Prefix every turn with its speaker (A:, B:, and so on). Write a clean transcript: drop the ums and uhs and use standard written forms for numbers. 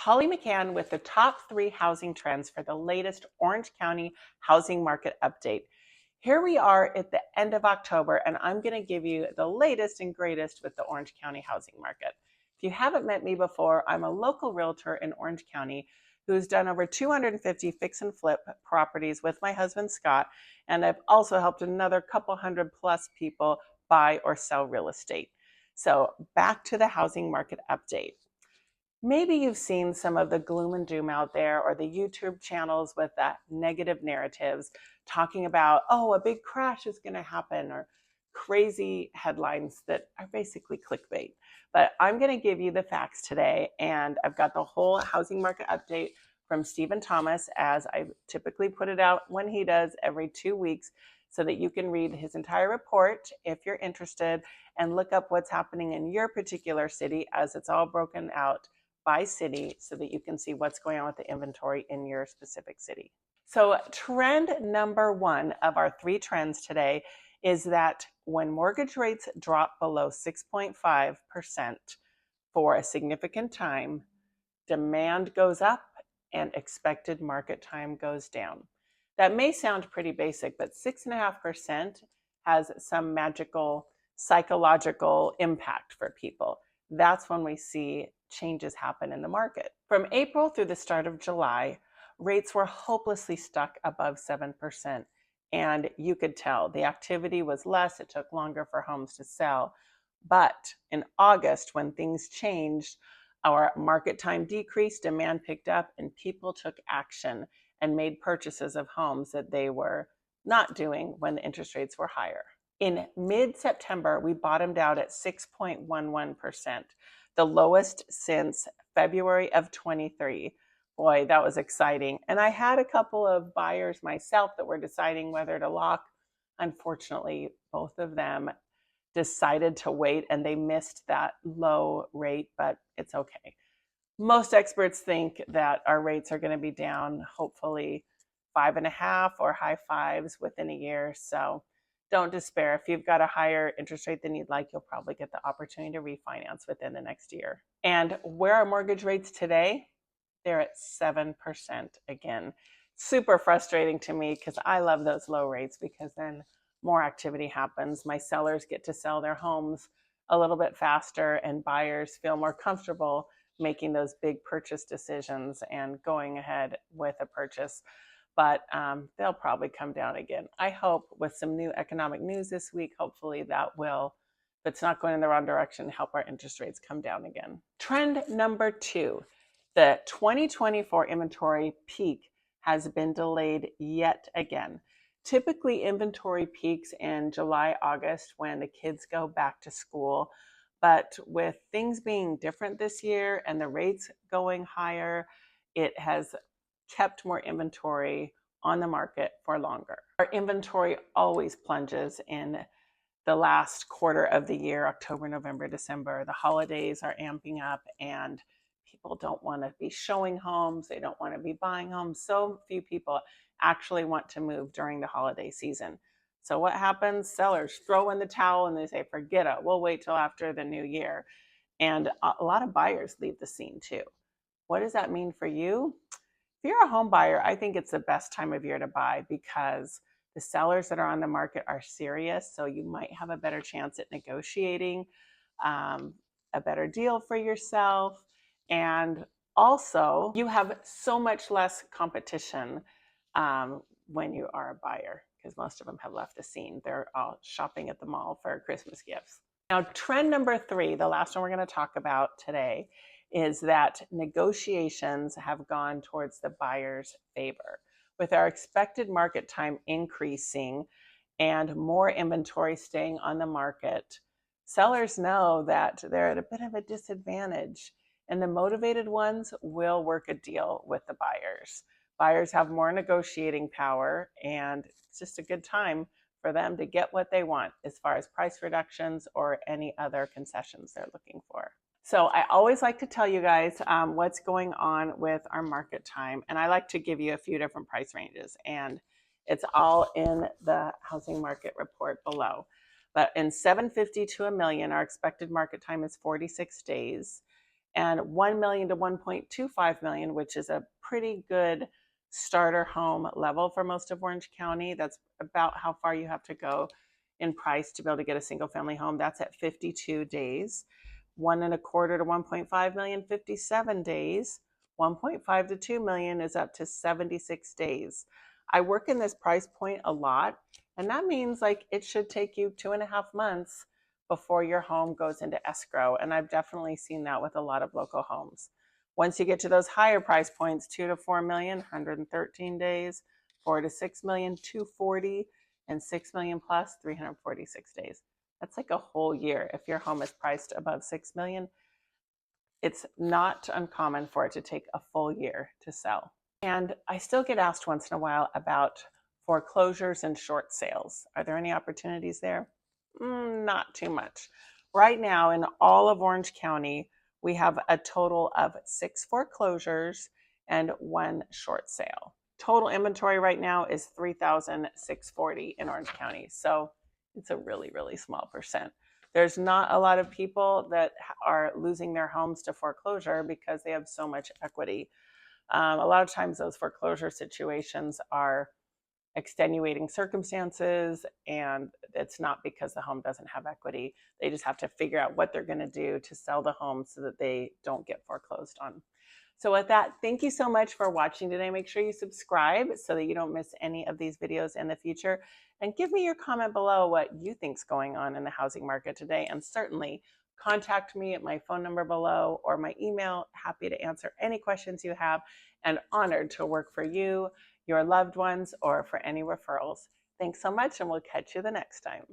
A: Holly McKhann with the top 3 housing trends for the latest Orange County housing market update. Here we are at the end of October, and I'm going to give you the latest and greatest with the Orange County housing market. If you haven't met me before, I'm a local realtor in Orange County who's done over 250 fix and flip properties with my husband Scott, and I've also helped another couple hundred plus people buy or sell real estate. So back to the housing market update. Maybe you've seen some of the gloom and doom out there, or the YouTube channels with the negative narratives talking about, oh, a big crash is going to happen, or crazy headlines that are basically clickbait. But I'm going to give you the facts today, and I've got the whole housing market update from Stephen Thomas, as I typically put it out when he does every 2 weeks, so that you can read his entire report if you're interested and look up what's happening in your particular city, as it's all broken out by city so that you can see what's going on with the inventory in your specific city. So trend number 1 of our 3 trends today is that when mortgage rates drop below 6.5% for a significant time, demand goes up and expected market time goes down. That may sound pretty basic, but 6.5% has some magical psychological impact for people. That's when we see changes happen in the market. From April through the start of July, rates were hopelessly stuck above 7%. And you could tell the activity was less. It took longer for homes to sell. But in August, when things changed, our market time decreased, demand picked up, and people took action and made purchases of homes that they were not doing when the interest rates were higher. In mid-September, we bottomed out at 6.11%, the lowest since February of 23. Boy, that was exciting. And I had a couple of buyers myself that were deciding whether to lock. Unfortunately, both of them decided to wait, and they missed that low rate, but it's okay. Most experts think that our rates are going to be down, hopefully 5.5 or high 5s within a year. So don't despair. If you've got a higher interest rate than you'd like, you'll probably get the opportunity to refinance within the next year. And where are mortgage rates today? They're at 7% again. Super frustrating to me because I love those low rates, because then more activity happens. My sellers get to sell their homes a little bit faster, and buyers feel more comfortable making those big purchase decisions and going ahead with a purchase. But they'll probably come down again. I hope with some new economic news this week, hopefully that will, if it's not going in the wrong direction, help our interest rates come down again. Trend number 2, the 2024 inventory peak has been delayed yet again. Typically, inventory peaks in July, August when the kids go back to school. But with things being different this year and the rates going higher, it has kept more inventory on the market for longer. Our inventory always plunges in the last quarter of the year, October, November, December. The holidays are amping up, and people don't want to be showing homes. They don't want to be buying homes. So few people actually want to move during the holiday season. So what happens? Sellers throw in the towel and they say, forget it. We'll wait till after the new year. And a lot of buyers leave the scene too. What does that mean for you? If you're a home buyer, I think it's the best time of year to buy, because the sellers that are on the market are serious. So you might have a better chance at negotiating a better deal for yourself. And also, you have so much less competition when you are a buyer, because most of them have left the scene. They're all shopping at the mall for Christmas gifts. Now, trend number 3, the last one we're going to talk about today, is that negotiations have gone towards the buyer's favor. With our expected market time increasing and more inventory staying on the market, sellers know that they're at a bit of a disadvantage, and the motivated ones will work a deal with the buyers. Buyers have more negotiating power, and it's just a good time for them to get what they want as far as price reductions or any other concessions they're looking for. So I always like to tell you guys what's going on with our market time, and I like to give you a few different price ranges, and it's all in the housing market report below. But in 750 to $1 million, our expected market time is 46 days. and 1 million to 1.25 million, which is a pretty good starter home level for most of Orange County. That's about how far you have to go in price to be able to get a single family home. That's at 52 days. 1.25 to 1.5 million, 57 days. 1.5 to 2 million is up to 76 days. I work in this price point a lot, and that means like it should take you 2.5 months before your home goes into escrow. And I've definitely seen that with a lot of local homes. Once you get to those higher price points, 2 to 4 million, 113 days, 4 to 6 million, 240, and 6 million plus, 346 days. That's like a whole year. If your home is priced above 6 million, it's not uncommon for it to take a full year to sell. And I still get asked once in a while about foreclosures and short sales. Are there any opportunities there? Not too much. Right now in all of Orange County, we have a total of 6 foreclosures and 1 short sale. Total inventory right now is 3,640 in Orange County. So it's a really, really small percent. There's not a lot of people that are losing their homes to foreclosure because they have so much equity. A lot of times those foreclosure situations are extenuating circumstances, and it's not because the home doesn't have equity. They just have to figure out what they're going to do to sell the home so that they don't get foreclosed on. So with that, thank you so much for watching today. Make sure you subscribe so that you don't miss any of these videos in the future, and give me your comment below what you think's going on in the housing market today. And certainly contact me at my phone number below or my email. Happy to answer any questions you have, and honored to work for you, your loved ones, or for any referrals. Thanks so much, and we'll catch you the next time.